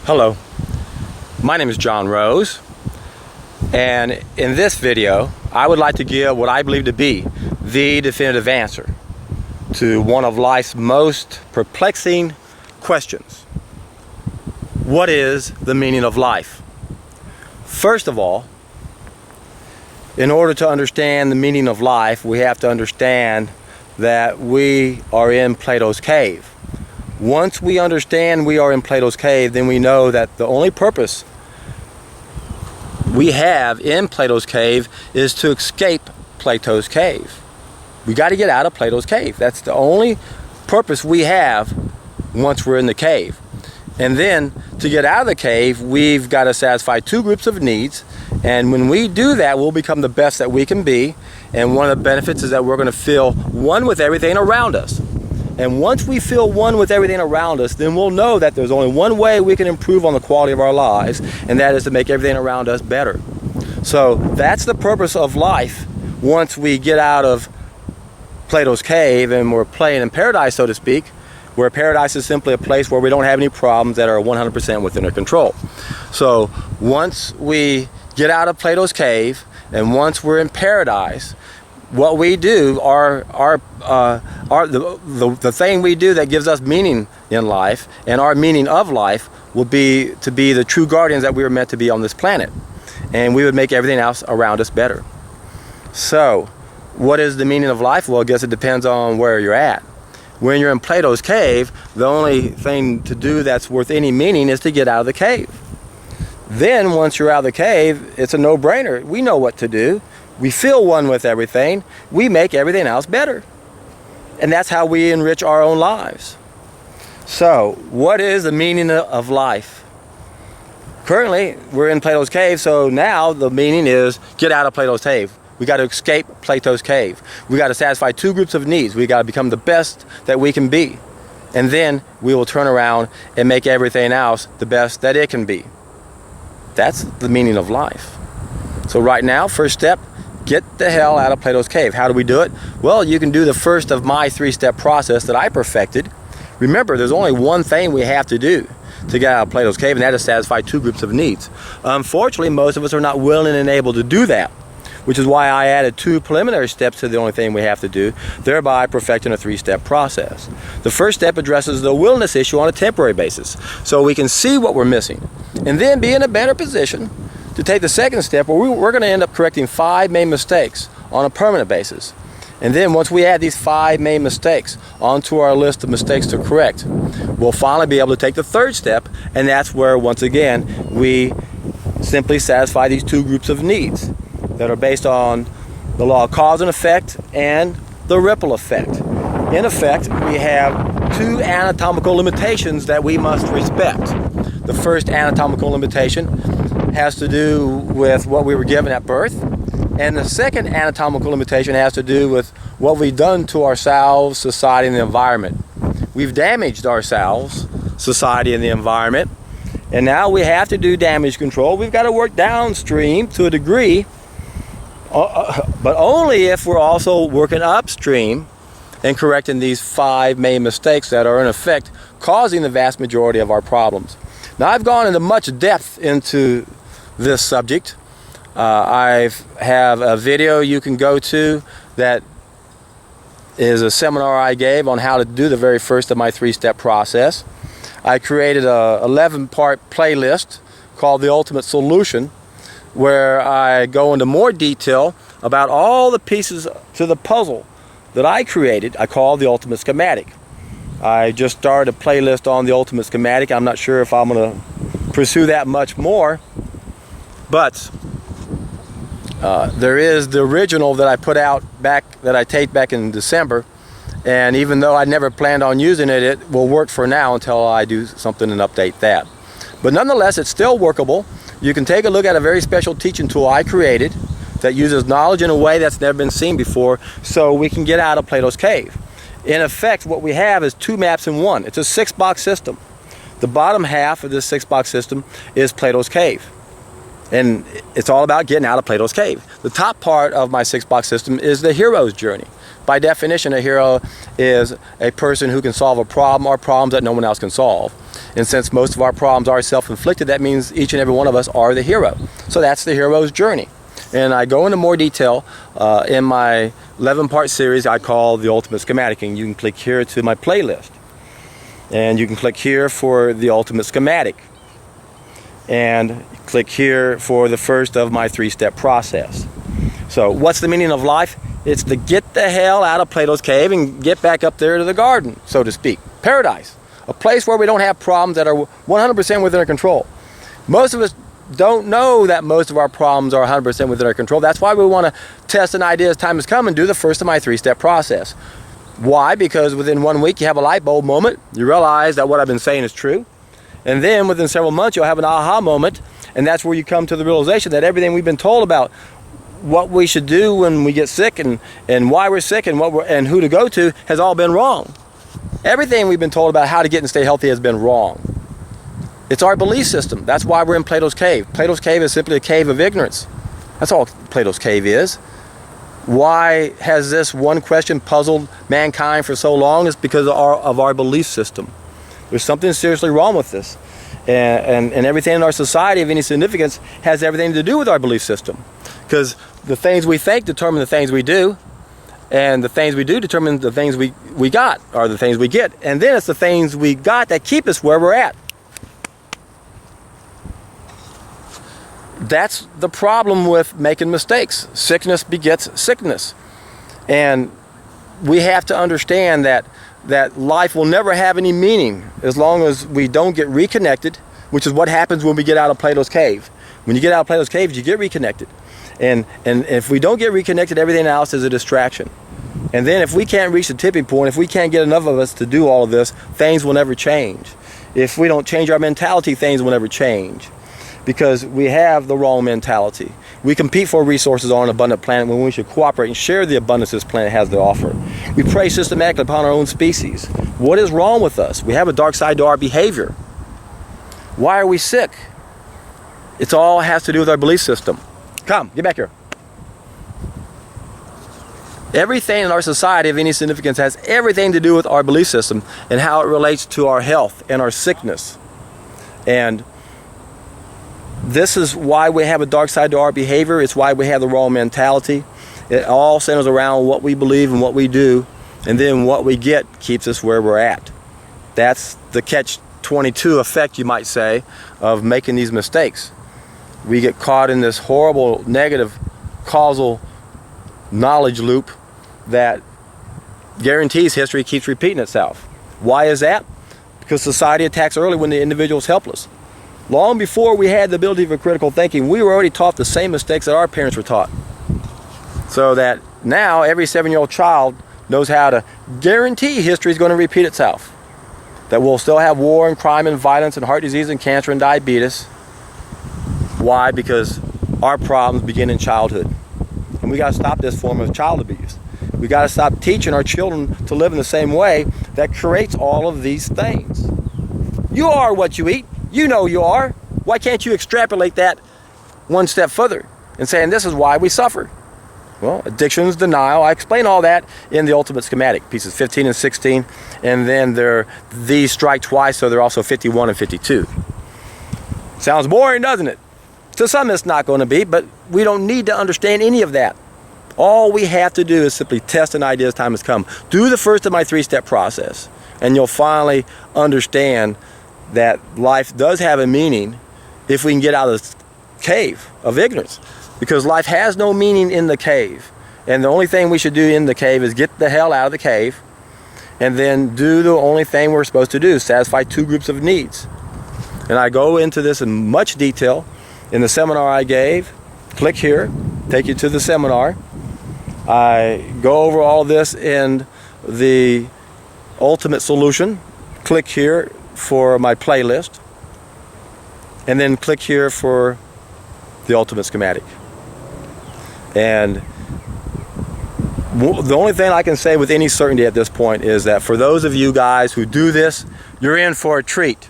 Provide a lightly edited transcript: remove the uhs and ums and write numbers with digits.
Hello, my name is John Rose, and in this video I would like to give what I believe to be the definitive answer to one of life's most perplexing questions. What is the meaning of life? First of all, in order to understand the meaning of life, we have to understand that we are in Plato's cave. Once we understand we are in Plato's cave, then we know that the only purpose we have in Plato's cave is to escape Plato's cave. We got to get out of Plato's cave. That's the only purpose we have once we're in the cave. And then to get out of the cave, we've got to satisfy two groups of needs. And when we do that, we'll become the best that we can be. And one of the benefits is that we're going to feel one with everything around us. And once we feel one with everything around us, then we'll know that there's only one way we can improve on the quality of our lives, and that is to make everything around us better. So that's the purpose of life once we get out of Plato's cave and we're playing in paradise, so to speak, where paradise is simply a place where we don't have any problems that are 100% within our control. So once we get out of Plato's cave and once we're in paradise, what we do, the thing we do that gives us meaning in life, and our meaning of life, will be to be the true guardians that we were meant to be on this planet. And we would make everything else around us better. So, what is the meaning of life? Well, I guess it depends on where you're at. When you're in Plato's cave, the only thing to do that's worth any meaning is to get out of the cave. Then, once you're out of the cave, it's a no-brainer. We know what to do. We feel one with everything. We make everything else better. And that's how we enrich our own lives. So, what is the meaning of life? Currently, we're in Plato's cave, so now the meaning is get out of Plato's cave. We got to escape Plato's cave. We got to satisfy two groups of needs. We got to become the best that we can be. And then we will turn around and make everything else the best that it can be. That's the meaning of life. So right now, first step, get the hell out of Plato's cave. How do we do it? Well, you can do the first of my three-step process that I perfected. Remember, there's only one thing we have to do to get out of Plato's cave, and that is satisfy two groups of needs. Unfortunately, most of us are not willing and able to do that, which is why I added two preliminary steps to the only thing we have to do, thereby perfecting a three-step process. The first step addresses the willingness issue on a temporary basis, so we can see what we're missing, and then be in a better position to take the second step, where we're going to end up correcting 5 main mistakes on a permanent basis. And then once we add these 5 main mistakes onto our list of mistakes to correct, we'll finally be able to take the third step, and that's where, once again, we simply satisfy these two groups of needs that are based on the law of cause and effect and the ripple effect. In effect, we have two anatomical limitations that we must respect. The first anatomical limitation has to do with what we were given at birth, and the second anatomical limitation has to do with what we've done to ourselves, society, and the environment. We've damaged ourselves, society, and the environment, and now we have to do damage control. We've got to work downstream to a degree, but only if we're also working upstream and correcting these 5 main mistakes that are in effect causing the vast majority of our problems. Now, I've gone into much depth into this subject. I have a video you can go to that is a seminar I gave on how to do the very first of my three-step process. I created a 11-part playlist called The Ultimate Solution, where I go into more detail about all the pieces to the puzzle that I created. I call the Ultimate Schematic. I just started a playlist on the Ultimate Schematic. I'm not sure if I'm going to pursue that much more, but there is the original that I put out that I taped back in December, and even though I never planned on using it, it will work for now until I do something and update that. But nonetheless, it's still workable. You can take a look at a very special teaching tool I created that uses knowledge in a way that's never been seen before, so we can get out of Plato's cave. In effect, what we have is 2 maps in one. It's a 6-box system. The bottom half of this 6-box system is Plato's cave. And it's all about getting out of Plato's cave. The top part of my 6-box system is the hero's journey. By definition, a hero is a person who can solve a problem or problems that no one else can solve. And since most of our problems are self-inflicted, that means each and every one of us are the hero. So that's the hero's journey. And I go into more detail in my 11-part series I call The Ultimate Schematic. And you can click here to my playlist. And you can click here for The Ultimate Schematic. And click here for the first of my 3-step process. So what's the meaning of life? It's to get the hell out of Plato's cave and get back up there to the garden, so to speak. Paradise. A place where we don't have problems that are 100% within our control. Most of us don't know that most of our problems are 100% within our control. That's why we want to test an idea as time has come and do the first of my 3-step process. Why? Because within 1 week you have a light bulb moment. You realize that what I've been saying is true. And then within several months you'll have an aha moment. And that's where you come to the realization that everything we've been told about what we should do when we get sick and why we're sick and and who to go to has all been wrong. Everything we've been told about how to get and stay healthy has been wrong. It's our belief system. That's why we're in Plato's cave. Plato's cave is simply a cave of ignorance. That's all Plato's cave is. Why has this one question puzzled mankind for so long? It's because of our belief system. There's something seriously wrong with this. And everything in our society of any significance has everything to do with our belief system. Because the things we think determine the things we do, and the things we do determine the things we got, or the things we get. And then it's the things we got that keep us where we're at. That's the problem with making mistakes. Sickness begets sickness. And we have to understand that life will never have any meaning as long as we don't get reconnected, which is what happens when we get out of Plato's cave. When you get out of Plato's cave, you get reconnected. And if we don't get reconnected, everything else is a distraction. And then if we can't reach the tipping point, if we can't get enough of us to do all of this, things will never change. If we don't change our mentality, things will never change. Because we have the wrong mentality. We compete for resources on an abundant planet when we should cooperate and share the abundance this planet has to offer. We prey systematically upon our own species. What is wrong with us? We have a dark side to our behavior. Why are we sick? It all has to do with our belief system. Come, get back here. Everything in our society of any significance has everything to do with our belief system and how it relates to our health and our sickness. And this is why we have a dark side to our behavior. It's why we have the wrong mentality. It all centers around what we believe and what we do, and then what we get keeps us where we're at. That's the catch-22 effect, you might say, of making these mistakes. We get caught in this horrible negative causal knowledge loop that guarantees history keeps repeating itself. Why is that? Because society attacks early when the individual is helpless. Long before we had the ability for critical thinking, we were already taught the same mistakes that our parents were taught. So that now every 7-year-old child knows how to guarantee history is going to repeat itself. That we'll still have war and crime and violence and heart disease and cancer and diabetes. Why? Because our problems begin in childhood. And we got to stop this form of child abuse. We got to stop teaching our children to live in the same way that creates all of these things. You are what you eat. You know you are. Why can't you extrapolate that one step further and saying this is why we suffer? Well, addictions, denial, I explain all that in the Ultimate Schematic, pieces 15 and 16, and then these strike twice, so they're also 51 and 52. Sounds boring, doesn't it? To some it's not going to be, but we don't need to understand any of that. All we have to do is simply test an idea as time has come. Do the first of my 3-step process, and you'll finally understand that life does have a meaning if we can get out of this cave of ignorance. Because life has no meaning in the cave. And the only thing we should do in the cave is get the hell out of the cave and then do the only thing we're supposed to do, satisfy 2 groups of needs. And I go into this in much detail in the seminar I gave. Click here, take you to the seminar. I go over all this in the Ultimate Solution. Click here for my playlist. And then click here for the Ultimate Schematic. And the only thing I can say with any certainty at this point is that for those of you guys who do this, you're in for a treat.